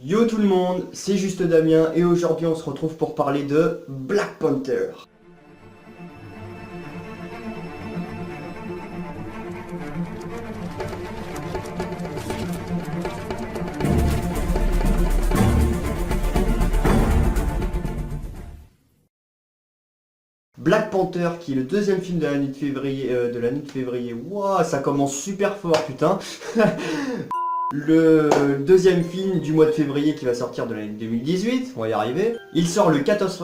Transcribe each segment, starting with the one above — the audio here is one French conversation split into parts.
Yo tout le monde, c'est juste Damien et aujourd'hui on se retrouve pour parler de Black Panther. Black Panther qui est le deuxième film de la nuit de février, Wouah, ça commence super fort putain. Le deuxième film du mois de février qui va sortir de l'année 2018, on va y arriver. Il sort le 14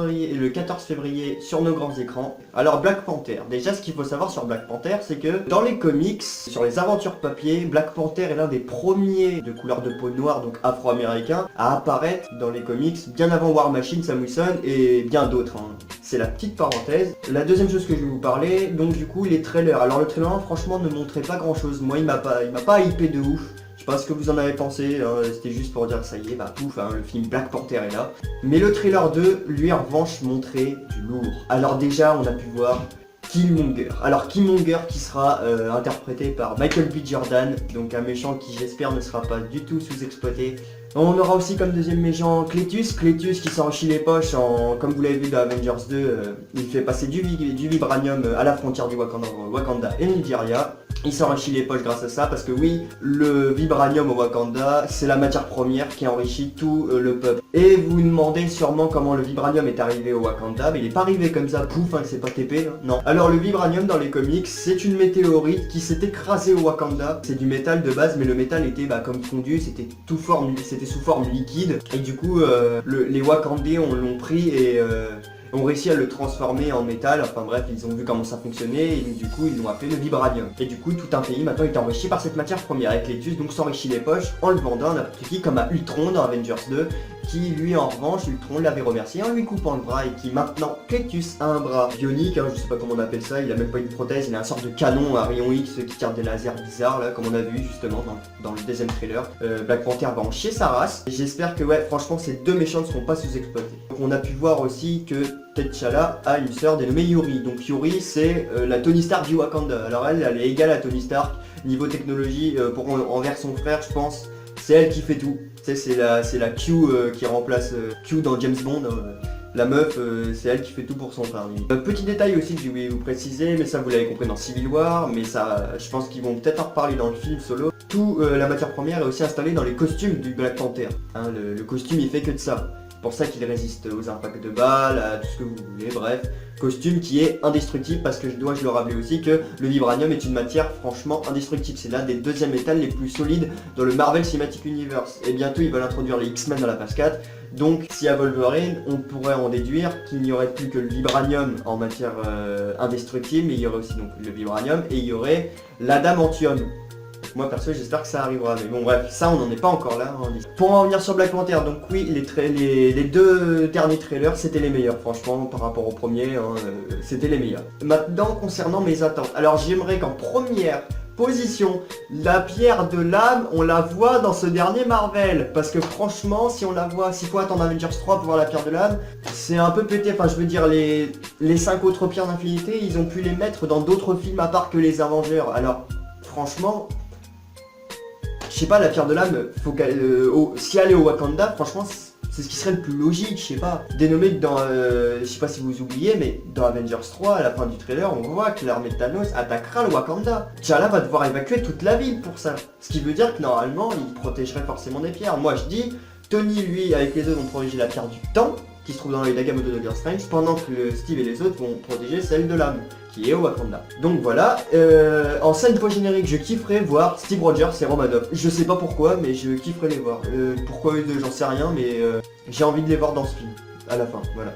février sur nos grands écrans. Alors Black Panther, déjà ce qu'il faut savoir sur Black Panther, c'est que dans les comics, sur les aventures papier, Black Panther est l'un des premiers de couleur de peau noire, donc afro-américain, à apparaître dans les comics bien avant War Machine, Sam Wilson et bien d'autres. C'est la petite parenthèse. La deuxième chose que je vais vous parler, donc du coup les trailers. Alors le trailer 1 franchement ne montrait pas grand chose, moi il m'a pas hypé de ouf. Je sais pas ce que vous en avez pensé, c'était juste pour dire que ça y est, bah pouf, le film Black Panther est là. Mais le trailer 2, lui en revanche, montrait du lourd. Alors déjà, on a pu voir Killmonger. Alors Killmonger qui sera interprété par Michael B. Jordan, donc un méchant qui j'espère ne sera pas du tout sous-exploité. On aura aussi comme deuxième méchant Cletus qui s'enrichit les poches comme vous l'avez vu dans Avengers 2, il fait passer du vibranium à la frontière du Wakanda et Nigeria. Il s'enrichit les poches grâce à ça parce que oui, le vibranium au Wakanda, c'est la matière première qui enrichit tout le peuple. Et vous vous demandez sûrement comment le vibranium est arrivé au Wakanda, mais il n'est pas arrivé comme ça, pouf, c'est pas TP, non. Alors le vibranium dans les comics, c'est une météorite qui s'est écrasée au Wakanda. C'est du métal de base, mais le métal était comme fondu, c'était sous forme liquide. Et du coup, les Wakandais l'ont pris et ont réussi à le transformer en métal, enfin bref, ils ont vu comment ça fonctionnait et du coup ils l'ont appelé le vibranium. Et du coup tout un pays maintenant est enrichi par cette matière première et Cletus donc s'enrichit les poches en le vendant à n'importe qui comme à Ultron dans Avengers 2 qui lui en revanche, Ultron l'avait remercié en lui coupant le bras et qui maintenant Cletus a un bras bionique, je sais pas comment on appelle ça, il a même pas une prothèse, il a un sorte de canon à rayon X qui tire des lasers bizarres là comme on a vu justement dans le deuxième trailer. Black Panther va en chier sa race et j'espère que ouais franchement ces deux méchants ne seront pas sous-exploités. Donc on a pu voir aussi que T'Challa a une sœur dénommée Yuri. Donc Yuri c'est la Tony Stark du Wakanda. Alors elle est égale à Tony Stark niveau technologie envers son frère je pense. C'est elle qui fait tout. Tu sais c'est la Q qui remplace Q dans James Bond. La meuf, c'est elle qui fait tout pour son frère. Petit détail aussi que je vais vous préciser, mais ça vous l'avez compris dans Civil War, mais ça, je pense qu'ils vont peut-être en reparler dans le film solo. La matière première est aussi installée dans les costumes du Black Panther. Le costume il fait que de ça. C'est pour ça qu'il résiste aux impacts de balles, à tout ce que vous voulez, bref. Costume qui est indestructible parce que je dois le rappeler aussi que le vibranium est une matière franchement indestructible. C'est l'un des deuxièmes métals les plus solides dans le Marvel Cinematic Universe. Et bientôt ils veulent introduire les X-Men dans la phase 4. Donc si à Wolverine, on pourrait en déduire qu'il n'y aurait plus que le vibranium en matière indestructible, mais il y aurait aussi donc le vibranium et il y aurait l'adamantium. Moi perso j'espère que ça arrivera, mais bon bref, ça on n'en est pas encore là. Pour en revenir sur Black Panther, donc oui, les deux derniers trailers c'était les meilleurs, franchement par rapport au premier, c'était les meilleurs. Maintenant concernant mes attentes, alors j'aimerais qu'en première position, la pierre de l'âme, on la voit dans ce dernier Marvel. Parce que franchement, si on la voit, s'il faut attendre Avengers 3 pour voir la pierre de l'âme, c'est un peu pété. Enfin, je veux dire, les 5 autres pierres d'infinité, ils ont pu les mettre dans d'autres films à part que les Avengers. Alors, franchement, je sais pas, la pierre de l'âme, faut qu'elle, si elle est au Wakanda, franchement, c'est ce qui serait le plus logique, je sais pas. Dénommé dans, je sais pas si vous oubliez, mais dans Avengers 3, à la fin du trailer, on voit que l'armée de Thanos attaquera le Wakanda. T'Challa va devoir évacuer toute la ville pour ça. Ce qui veut dire que normalement, il protégerait forcément des pierres. Moi je dis, Tony, lui, avec les deux vont protéger la pierre du temps, qui se trouve dans les Nagamoto de Doctor Strange, pendant que Steve et les autres vont protéger celle de l'âme, qui est au Wakanda. Donc voilà, en scène post-générique, je kifferais voir Steve Rogers et Romanoff. Je sais pas pourquoi, mais je kifferais les voir. Pourquoi eux deux, j'en sais rien, mais j'ai envie de les voir dans ce film, à la fin, voilà.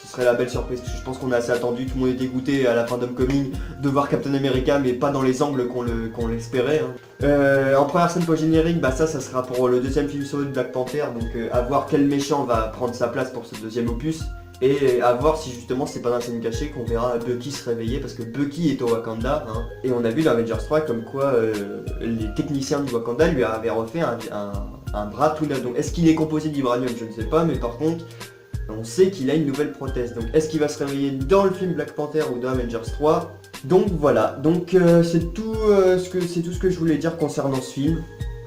Ce serait la belle surprise, parce que je pense qu'on a assez attendu, tout le monde est dégoûté à la fin d'Homecoming de voir Captain America, mais pas dans les angles qu'on l'espérait. En première scène post-générique, bah ça sera pour le deuxième film solo de Black Panther, donc à voir quel méchant va prendre sa place pour ce deuxième opus. Et à voir si justement c'est pas dans la scène cachée qu'on verra Bucky se réveiller parce que Bucky est au Wakanda et on a vu dans Avengers 3 comme quoi les techniciens du Wakanda lui avaient refait un bras tout neuf. Donc est-ce qu'il est composé d'Ibranium? Je ne sais pas, mais par contre on sait qu'il a une nouvelle prothèse. Donc est-ce qu'il va se réveiller dans le film Black Panther ou dans Avengers 3? Donc voilà, donc c'est tout ce que je voulais dire concernant ce film.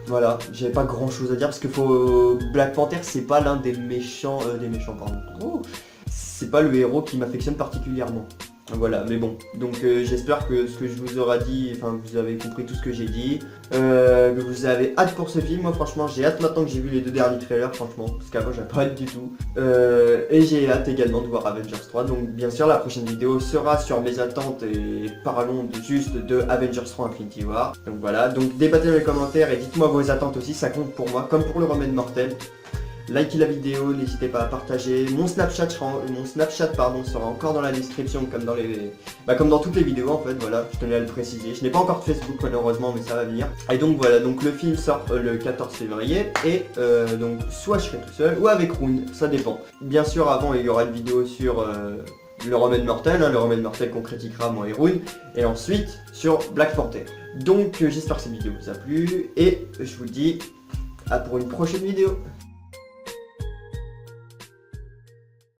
Voilà, j'avais pas grand chose à dire parce que Black Panther c'est pas l'un des méchants, pardon. Oh, c'est pas le héros qui m'affectionne particulièrement. Voilà, mais bon, donc j'espère que ce que je vous aurai dit, enfin vous avez compris tout ce que j'ai dit, que vous avez hâte pour ce film. Moi franchement j'ai hâte maintenant que j'ai vu les 2 derniers trailers, franchement, parce qu'avant j'avais pas hâte du tout. Et j'ai hâte également de voir Avengers 3, donc bien sûr la prochaine vidéo sera sur mes attentes et parlons juste de Avengers 3 Infinity War. Donc voilà, donc débattez dans les commentaires et dites-moi vos attentes aussi, ça compte pour moi, comme pour le remède mortel. Likez la vidéo, n'hésitez pas à partager. Mon Snapchat sera encore dans la description comme comme dans toutes les vidéos en fait, voilà, je tenais à le préciser. Je n'ai pas encore de Facebook malheureusement mais ça va venir. Et donc voilà, donc le film sort le 14 février et donc soit je serai tout seul ou avec Rune, ça dépend. Bien sûr avant il y aura une vidéo sur le remède mortel, le remède mortel qu'on critiquera moi et Rune, et ensuite sur Black Panther. Donc j'espère que cette vidéo vous a plu et je vous dis à pour une prochaine vidéo.